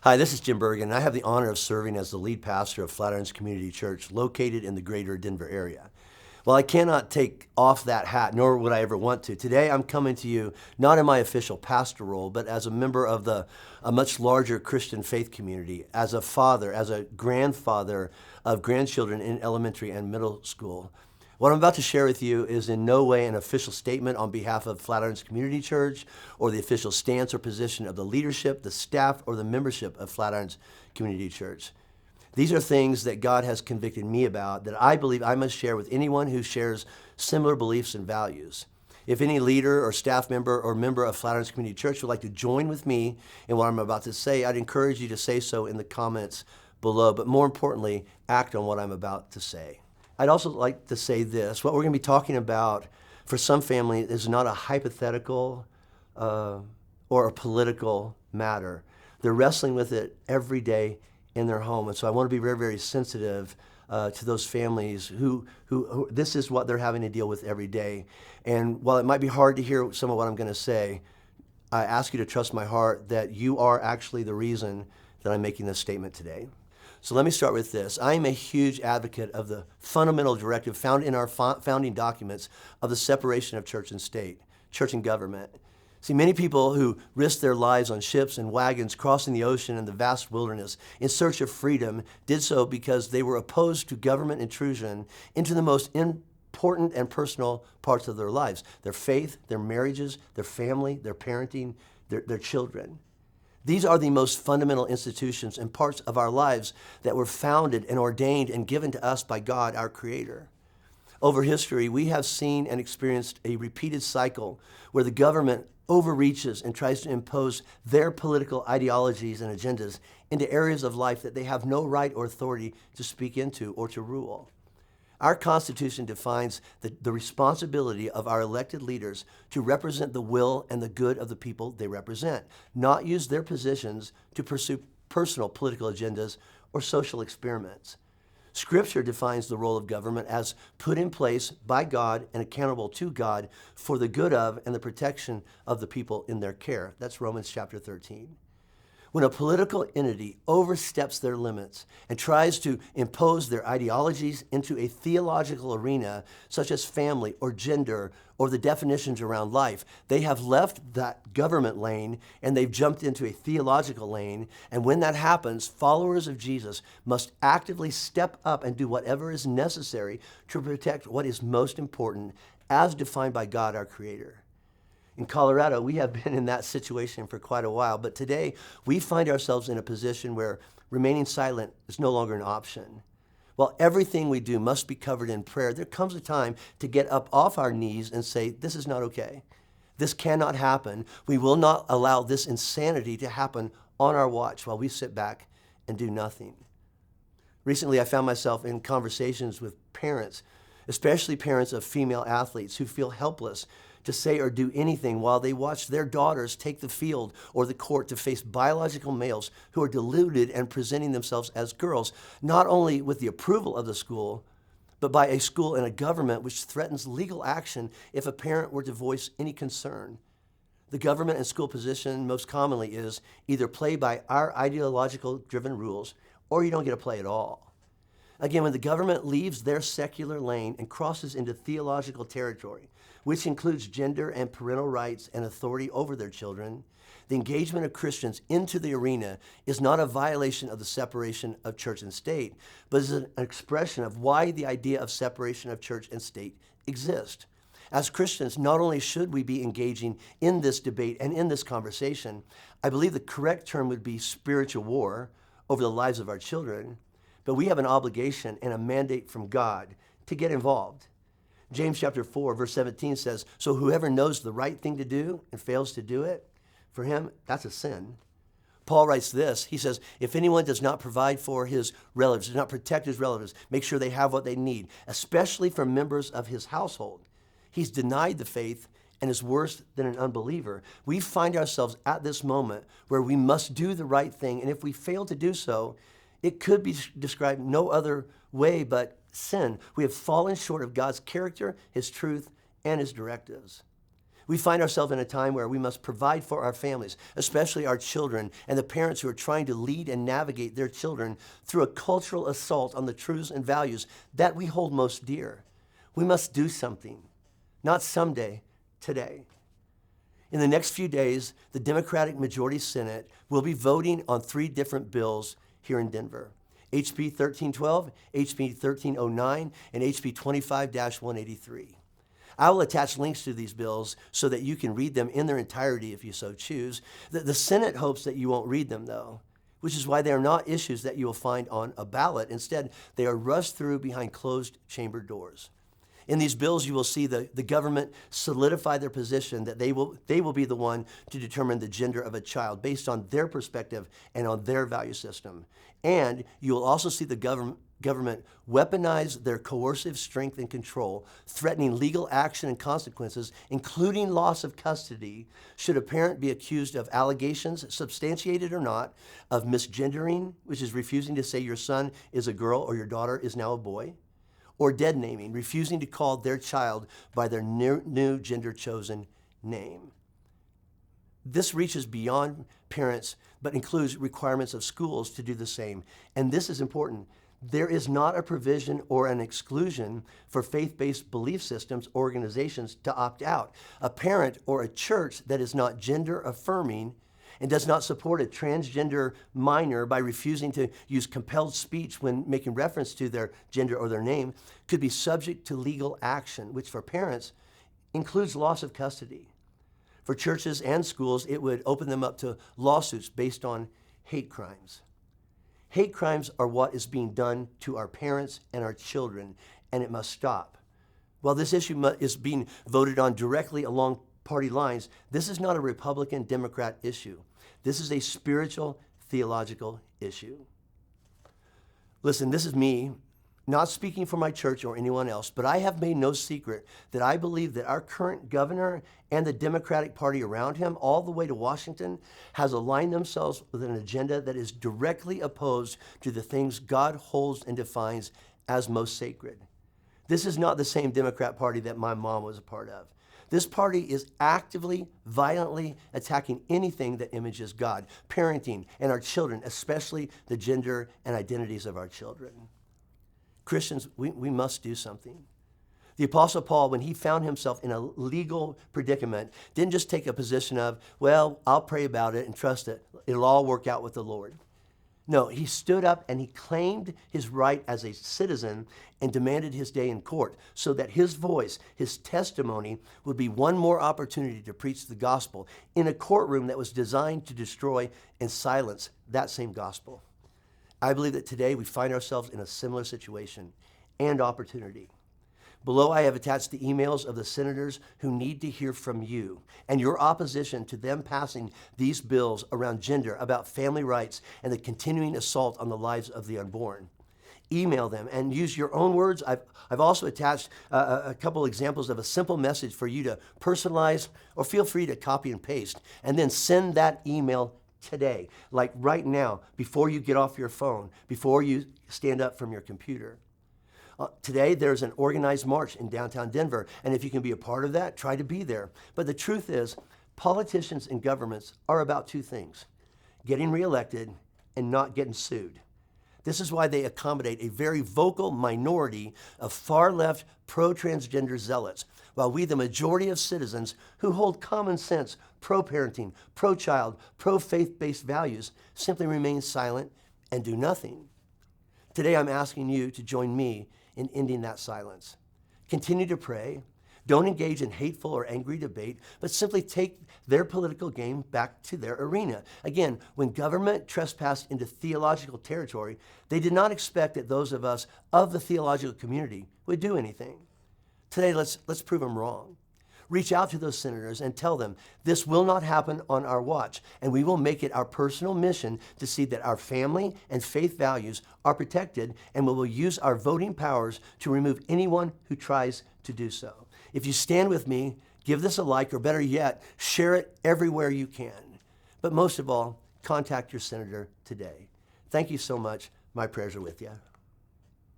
Hi, this is Jim Bergen, and I have the honor of serving as the lead pastor of Flatirons Community Church, located in the greater Denver area. Well, I cannot take off that hat, nor would I ever want to. Today, I'm coming to you not in my official pastor role, but as a member of a much larger Christian faith community, as a father, as a grandfather of grandchildren in elementary and middle school. What I'm about to share with you is in no way an official statement on behalf of Flatirons Community Church or the official stance or position of the leadership, the staff, or the membership of Flatirons Community Church. These are things that God has convicted me about that I believe I must share with anyone who shares similar beliefs and values. If any leader or staff member or member of Flatirons Community Church would like to join with me in what I'm about to say, I'd encourage you to say so in the comments below, but more importantly, act on what I'm about to say. I'd also like to say this. What we're going to be talking about for some family is not a hypothetical or a political matter. They're wrestling with it every day in their home. And so I want to be very, very sensitive to those families who this is what they're having to deal with every day. And while it might be hard to hear some of what I'm going to say, I ask you to trust my heart that you are actually the reason that I'm making this statement today. So let me start with this. I am a huge advocate of the fundamental directive found in our founding documents of the separation of church and state, church and government. See, many people who risked their lives on ships and wagons crossing the ocean and the vast wilderness in search of freedom did so because they were opposed to government intrusion into the most important and personal parts of their lives, their faith, their marriages, their family, their parenting, their children. These are the most fundamental institutions and parts of our lives that were founded and ordained and given to us by God, our Creator. Over history, we have seen and experienced a repeated cycle where the government overreaches and tries to impose their political ideologies and agendas into areas of life that they have no right or authority to speak into or to rule. Our Constitution defines the responsibility of our elected leaders to represent the will and the good of the people they represent, not use their positions to pursue personal political agendas or social experiments. Scripture defines the role of government as put in place by God and accountable to God for the good of and the protection of the people in their care. That's Romans chapter 13. When a political entity oversteps their limits and tries to impose their ideologies into a theological arena, such as family or gender or the definitions around life, they have left that government lane and they've jumped into a theological lane. And when that happens, followers of Jesus must actively step up and do whatever is necessary to protect what is most important as defined by God, our Creator. In Colorado, we have been in that situation for quite a while, but today we find ourselves in a position where remaining silent is no longer an option. While everything we do must be covered in prayer, there comes a time to get up off our knees and say, this is not okay. This cannot happen. We will not allow this insanity to happen on our watch while we sit back and do nothing. Recently, I found myself in conversations with parents, especially parents of female athletes who feel helpless to say or do anything while they watch their daughters take the field or the court to face biological males who are deluded and presenting themselves as girls, not only with the approval of the school, but by a school and a government which threatens legal action if a parent were to voice any concern. The government and school position most commonly is either play by our ideological driven rules or you don't get to play at all. Again, when the government leaves their secular lane and crosses into theological territory, which includes gender and parental rights and authority over their children, the engagement of Christians into the arena is not a violation of the separation of church and state, but is an expression of why the idea of separation of church and state exists. As Christians, not only should we be engaging in this debate and in this conversation, I believe the correct term would be spiritual war over the lives of our children, but we have an obligation and a mandate from God to get involved. James chapter 4, verse 17 says, so whoever knows the right thing to do and fails to do it, for him, that's a sin. Paul writes this, he says, if anyone does not provide for his relatives, does not protect his relatives, make sure they have what they need, especially for members of his household, he's denied the faith and is worse than an unbeliever. We find ourselves at this moment where we must do the right thing, and if we fail to do so, it could be described no other way but sin. We have fallen short of God's character, His truth, and His directives. We find ourselves in a time where we must provide for our families, especially our children and the parents who are trying to lead and navigate their children through a cultural assault on the truths and values that we hold most dear. We must do something, not someday, today. In the next few days, the Democratic Majority Senate will be voting on 3 different bills here in Denver. HB 1312, HB 1309, and HB 25-183. I will attach links to these bills so that you can read them in their entirety if you so choose. The Senate hopes that you won't read them, though, which is why they are not issues that you will find on a ballot. Instead, they are rushed through behind closed chamber doors. In these bills, you will see the government solidify their position that they will be the one to determine the gender of a child based on their perspective and on their value system. And you will also see the government weaponize their coercive strength and control, threatening legal action and consequences, including loss of custody, should a parent be accused of allegations, substantiated or not, of misgendering, which is refusing to say your son is a girl or your daughter is now a boy, or dead naming, refusing to call their child by their new gender-chosen name. This reaches beyond parents, but includes requirements of schools to do the same. And this is important. There is not a provision or an exclusion for faith-based belief systems or organizations to opt out. A parent or a church that is not gender-affirming and does not support a transgender minor by refusing to use compelled speech when making reference to their gender or their name could be subject to legal action, which for parents includes loss of custody. For churches and schools, it would open them up to lawsuits based on hate crimes. Hate crimes are what is being done to our parents and our children, and it must stop. While this issue is being voted on directly along party lines, this is not a Republican-Democrat issue. This is a spiritual, theological issue. Listen, this is me, not speaking for my church or anyone else, but I have made no secret that I believe that our current governor and the Democratic Party around him, all the way to Washington, has aligned themselves with an agenda that is directly opposed to the things God holds and defines as most sacred. This is not the same Democrat Party that my mom was a part of. This party is actively, violently attacking anything that images God, parenting, and our children, especially the gender and identities of our children. Christians, we must do something. The Apostle Paul, when he found himself in a legal predicament, didn't just take a position of, well, I'll pray about it and trust it. It'll all work out with the Lord. No, he stood up and he claimed his right as a citizen and demanded his day in court so that his voice, his testimony, would be one more opportunity to preach the gospel in a courtroom that was designed to destroy and silence that same gospel. I believe that today we find ourselves in a similar situation and opportunity. Below, I have attached the emails of the senators who need to hear from you and your opposition to them passing these bills around gender, about family rights, and the continuing assault on the lives of the unborn. Email them and use your own words. I've also attached a couple examples of a simple message for you to personalize, or feel free to copy and paste, and then send that email today, like right now, before you get off your phone, before you stand up from your computer. Today, there's an organized march in downtown Denver, and if you can be a part of that, try to be there. But the truth is, politicians and governments are about 2 things: getting reelected and not getting sued. This is why they accommodate a very vocal minority of far-left pro-transgender zealots, while we, the majority of citizens who hold common sense, pro-parenting, pro-child, pro-faith-based values, simply remain silent and do nothing. Today, I'm asking you to join me in ending that silence. Continue to pray. Don't engage in hateful or angry debate, but simply take their political game back to their arena. Again, when government trespassed into theological territory, they did not expect that those of us of the theological community would do anything. Today, let's prove them wrong. Reach out to those senators and tell them this will not happen on our watch, and we will make it our personal mission to see that our family and faith values are protected, and we will use our voting powers to remove anyone who tries to do so. If you stand with me, give this a like, or better yet, share it everywhere you can. But most of all, contact your senator today. Thank you so much. My prayers are with you.